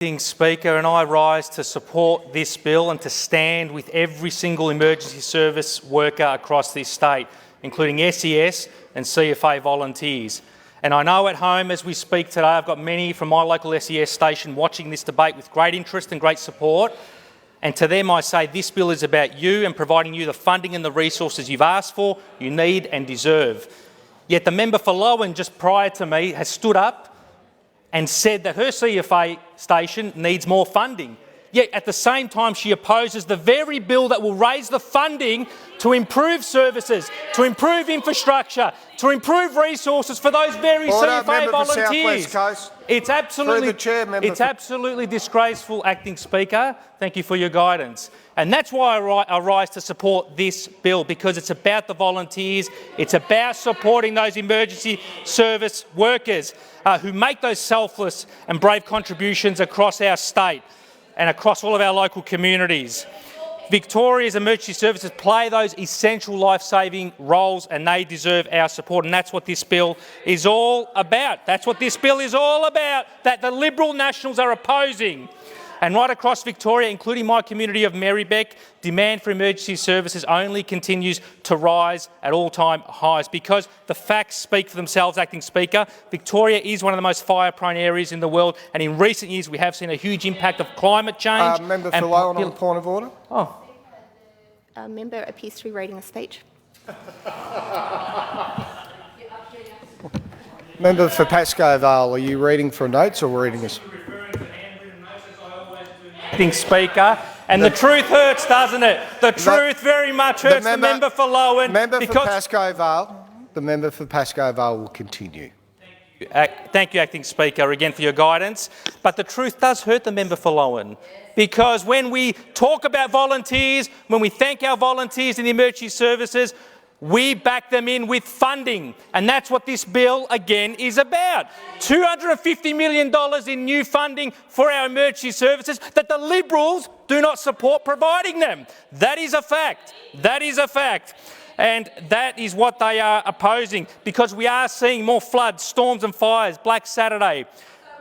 Speaker, and I rise to support this bill and to stand with every single emergency service worker across this state, including SES and CFA volunteers. And I know at home as we speak today, I've got many from my local SES station watching this debate with great interest and great support. And to them I say this bill is about you and providing you the funding and the resources you've asked for, you need and deserve. Yet the member for Lowen just prior to me has stood up and said that her CFA station needs more funding. Yet at the same time she opposes the very bill that will raise the funding to improve services, to improve infrastructure, to improve resources for those very CFA volunteers. It's absolutely disgraceful, Acting Speaker. Thank you for your guidance. And that's why I rise to support this bill, because it's about the volunteers, it's about supporting those emergency service workers who make those selfless and brave contributions across our state and across all of our local communities. Victoria's emergency services play those essential life-saving roles and they deserve our support, and that's what this bill is all about. That's what this bill is all about, that the Liberal Nationals are opposing. And right across Victoria, including my community of Marybeck, demand for emergency services only continues to rise at all-time highs because the facts speak for themselves, Acting Speaker. Victoria is one of the most fire-prone areas in the world, and in recent years we have seen a huge impact of climate change. Member for Lowen on the point of order. Oh. A member appears to be reading a speech. Member for Pascoe Vale, are you reading from notes or reading this? Acting Speaker, and the truth hurts, doesn't it? The truth very much hurts the member for Lowen. The member for Pascoe Vale will continue. Thank you, Acting Speaker, again for your guidance. But the truth does hurt the member for Lowen, because when we talk about volunteers, when we thank our volunteers in the emergency services, we back them in with funding, and that's what this bill again is about. $250 million in new funding for our emergency services that the Liberals do not support providing them. That is a fact. That is a fact. And that is what they are opposing, because we are seeing more floods, storms and fires. Black Saturday,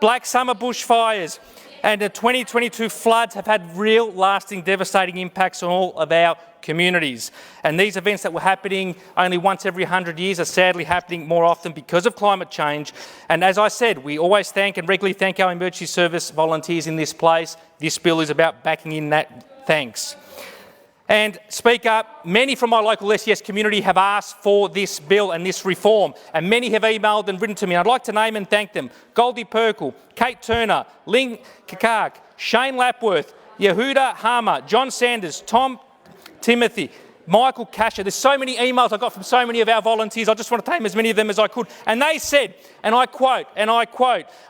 Black Summer bushfires, and the 2022 floods have had real, lasting, devastating impacts on all of our communities. And these events that were happening only once every 100 years are sadly happening more often because of climate change. And as I said, we always thank and regularly thank our emergency service volunteers in this place. This bill is about backing in that thanks. And Speaker, many from my local SES community have asked for this bill and this reform, and many have emailed and written to me. I'd like to name and thank them: Goldie Perkle, Kate Turner, Ling Kakak, Shane Lapworth, Yehuda Harmer, John Sanders, Tom Timothy, Michael Casher. There's so many emails I got from so many of our volunteers. I just want to name as many of them as I could. And they said, and I quote,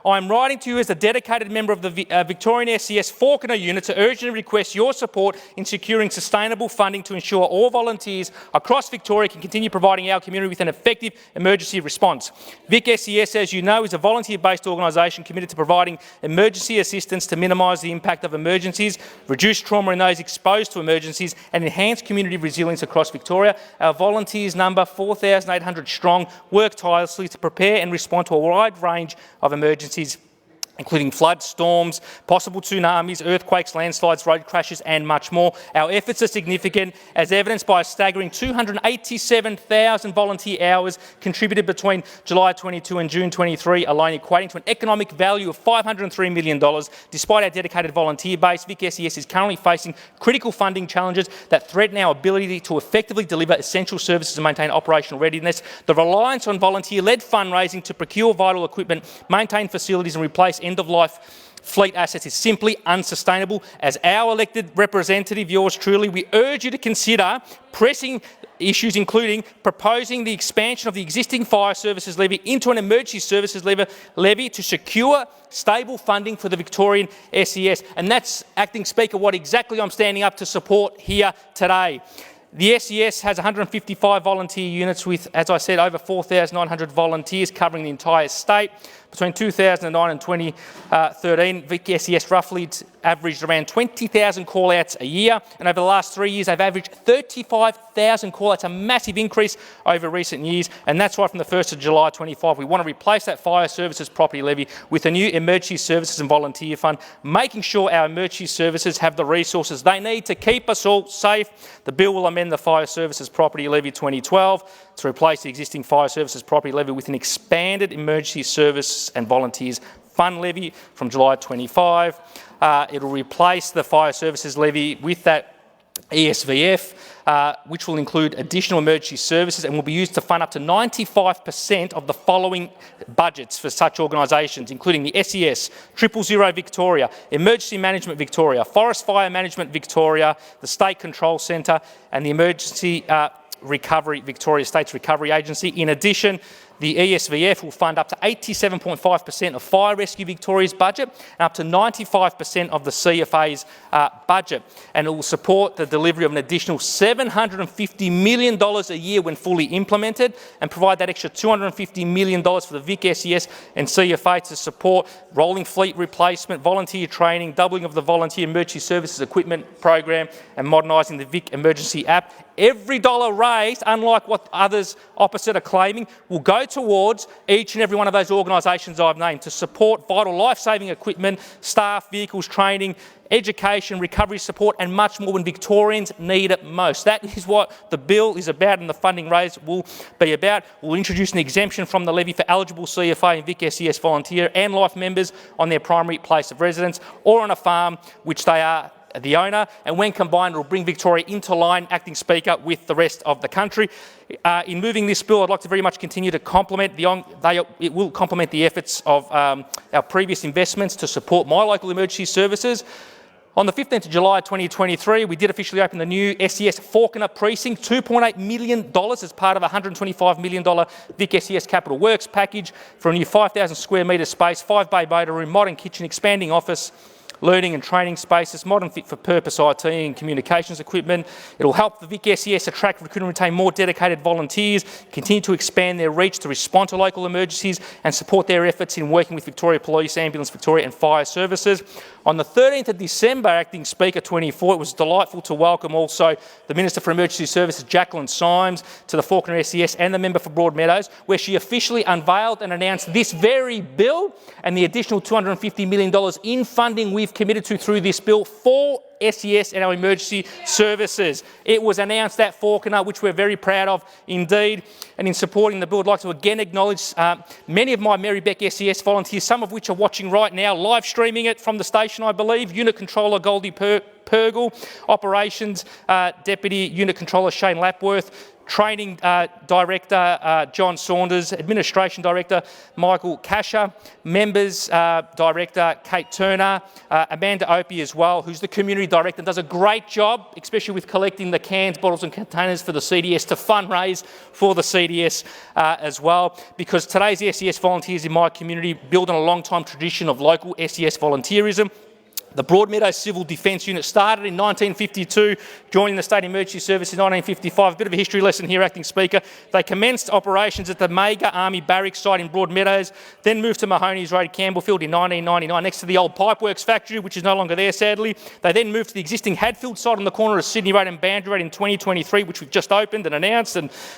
"I'm writing to you as a dedicated member of the Victorian SES Falconer unit to urgently request your support in securing sustainable funding to ensure all volunteers across Victoria can continue providing our community with an effective emergency response. Vic SES, as you know, is a volunteer-based organisation committed to providing emergency assistance to minimise the impact of emergencies, reduce trauma in those exposed to emergencies and enhance community resilience across Victoria. Our volunteers number 4,800 strong, work tirelessly to prepare and respond to a wide range of emergencies, including floods, storms, possible tsunamis, earthquakes, landslides, road crashes and much more. Our efforts are significant, as evidenced by a staggering 287,000 volunteer hours contributed between July 22 and June 23 alone, equating to an economic value of $503 million. Despite our dedicated volunteer base, Vic SES is currently facing critical funding challenges that threaten our ability to effectively deliver essential services and maintain operational readiness. The reliance on volunteer-led fundraising to procure vital equipment, maintain facilities and replace end-of-life fleet assets is simply unsustainable. As our elected representative, yours truly, we urge you to consider pressing issues including proposing the expansion of the existing fire services levy into an emergency services levy to secure stable funding for the Victorian SES. And that's, Acting Speaker, what exactly I'm standing up to support here today. The SES has 155 volunteer units with, as I said, over 4,900 volunteers covering the entire state. Between 2009 and 2013, Vic SES roughly averaged around 20,000 call-outs a year, and over the last 3 years, they've averaged 35,000 call-outs, a massive increase over recent years, and that's why from the 1st of July 25, we want to replace that fire services property levy with a new emergency services and volunteer fund, making sure our emergency services have the resources they need to keep us all safe. The bill will amend the fire services property levy 2012 to replace the existing fire services property levy with an expanded emergency service and volunteers fund levy from July 25. It will replace the fire services levy with that ESVF, which will include additional emergency services and will be used to fund up to 95% of the following budgets for such organisations, including the SES, 000 Victoria, Emergency Management Victoria, Forest Fire Management Victoria, the State Control Centre and the Emergency Recovery Victoria States Recovery Agency. In addition, the ESVF will fund up to 87.5% of Fire Rescue Victoria's budget and up to 95% of the CFA's budget. And it will support the delivery of an additional $750 million a year when fully implemented and provide that extra $250 million for the Vic SES and CFA to support rolling fleet replacement, volunteer training, doubling of the volunteer emergency services equipment program and modernising the Vic emergency app. Every dollar raised, unlike what others opposite are claiming, will go towards each and every one of those organisations I've named to support vital life-saving equipment, staff, vehicles, training, education, recovery support and much more when Victorians need it most. That is what the bill is about and the funding raised will be about. We'll introduce an exemption from the levy for eligible CFA and Vic SES volunteer and life members on their primary place of residence or on a farm which they are the owner, and when combined it will bring Victoria into line, Acting Speaker, with the rest of the country. In moving this bill, I'd like to very much continue to complement it will complement the efforts of our previous investments to support my local emergency services. On the 15th of July 2023, we did officially open the new SES Fawkner precinct, $2.8 million as part of a $125 million Vic SES Capital Works package for a new 5,000 square metre space, 5-bay motor room, modern kitchen, expanding office, learning and training spaces, modern fit-for-purpose IT and communications equipment. It will help the Vic SES attract, recruit and retain more dedicated volunteers, continue to expand their reach to respond to local emergencies and support their efforts in working with Victoria Police, Ambulance Victoria and Fire Services. On the 13th of December, Acting Speaker 24, it was delightful to welcome also the Minister for Emergency Services, Jacqueline Symes, to the Fawkner SES and the Member for Broadmeadows, where she officially unveiled and announced this very bill and the additional $250 million in funding we've committed to through this bill for SES and our emergency services. It was announced at Fawkner, which we're very proud of indeed. And in supporting the bill, I'd like to again acknowledge many of my Marybeck SES volunteers, some of which are watching right now, live streaming it from the station, I believe. Unit Controller Goldie Purgle, Operations Deputy Unit Controller Shane Lapworth, Training Director John Saunders, Administration Director Michael Casher, Members Director Kate Turner, Amanda Opie as well, who's the Community Director and does a great job, especially with collecting the cans, bottles and containers for the CDS to fundraise for the CDS as well, because today's SES volunteers in my community build on a long-time tradition of local SES volunteerism. The Broadmeadows Civil Defence Unit started in 1952, joining the State Emergency Service in 1955. A bit of a history lesson here, Acting Speaker. They commenced operations at the Mega Army Barracks site in Broadmeadows, then moved to Mahoney's Road, Campbellfield in 1999, next to the old Pipeworks factory, which is no longer there, sadly. They then moved to the existing Hadfield site on the corner of Sydney Road and Boundary Road in 2023, which we've just opened and announced,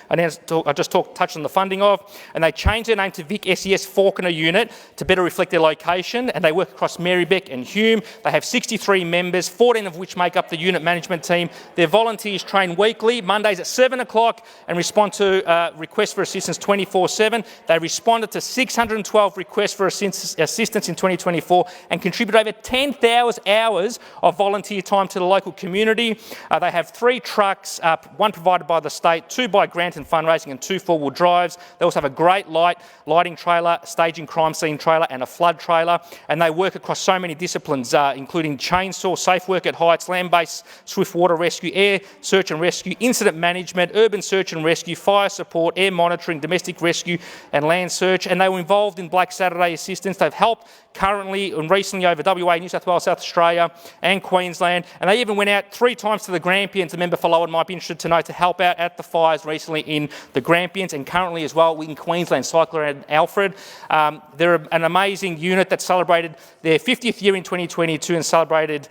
I just touched on the funding of. And they changed their name to Vic SES Fawkner Unit to better reflect their location, and they work across Marybeck and Hume. They have 63 members, 14 of which make up the unit management team. Their volunteers train weekly, Mondays at 7 o'clock, and respond to requests for assistance 24/7. They responded to 612 requests for assistance in 2024 and contribute over 10,000 hours of volunteer time to the local community. They have 3 trucks, one provided by the state, 2 by grant and fundraising, and 2 4-wheel drives. They also have a great lighting trailer, staging crime scene trailer, and a flood trailer. And they work across so many disciplines, including chainsaw, safe work at heights, land-based swift water rescue, air search and rescue, incident management, urban search and rescue, fire support, air monitoring, domestic rescue and land search. And they were involved in Black Saturday assistance. They've helped currently and recently over WA, New South Wales, South Australia and Queensland. And they even went out 3 times to the Grampians. The member for Lowen might be interested to know, to help out at the fires recently in the Grampians, and currently as well in Queensland, Cyclone Alfred. They're an amazing unit that celebrated their 50th year in 2022 and celebrated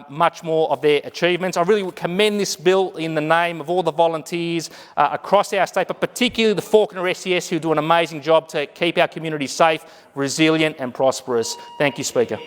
much more of their achievements. I really would commend this bill in the name of all the volunteers across our state, but particularly the Fawkner SES, who do an amazing job to keep our community safe, resilient and prosperous. Thank you, Speaker.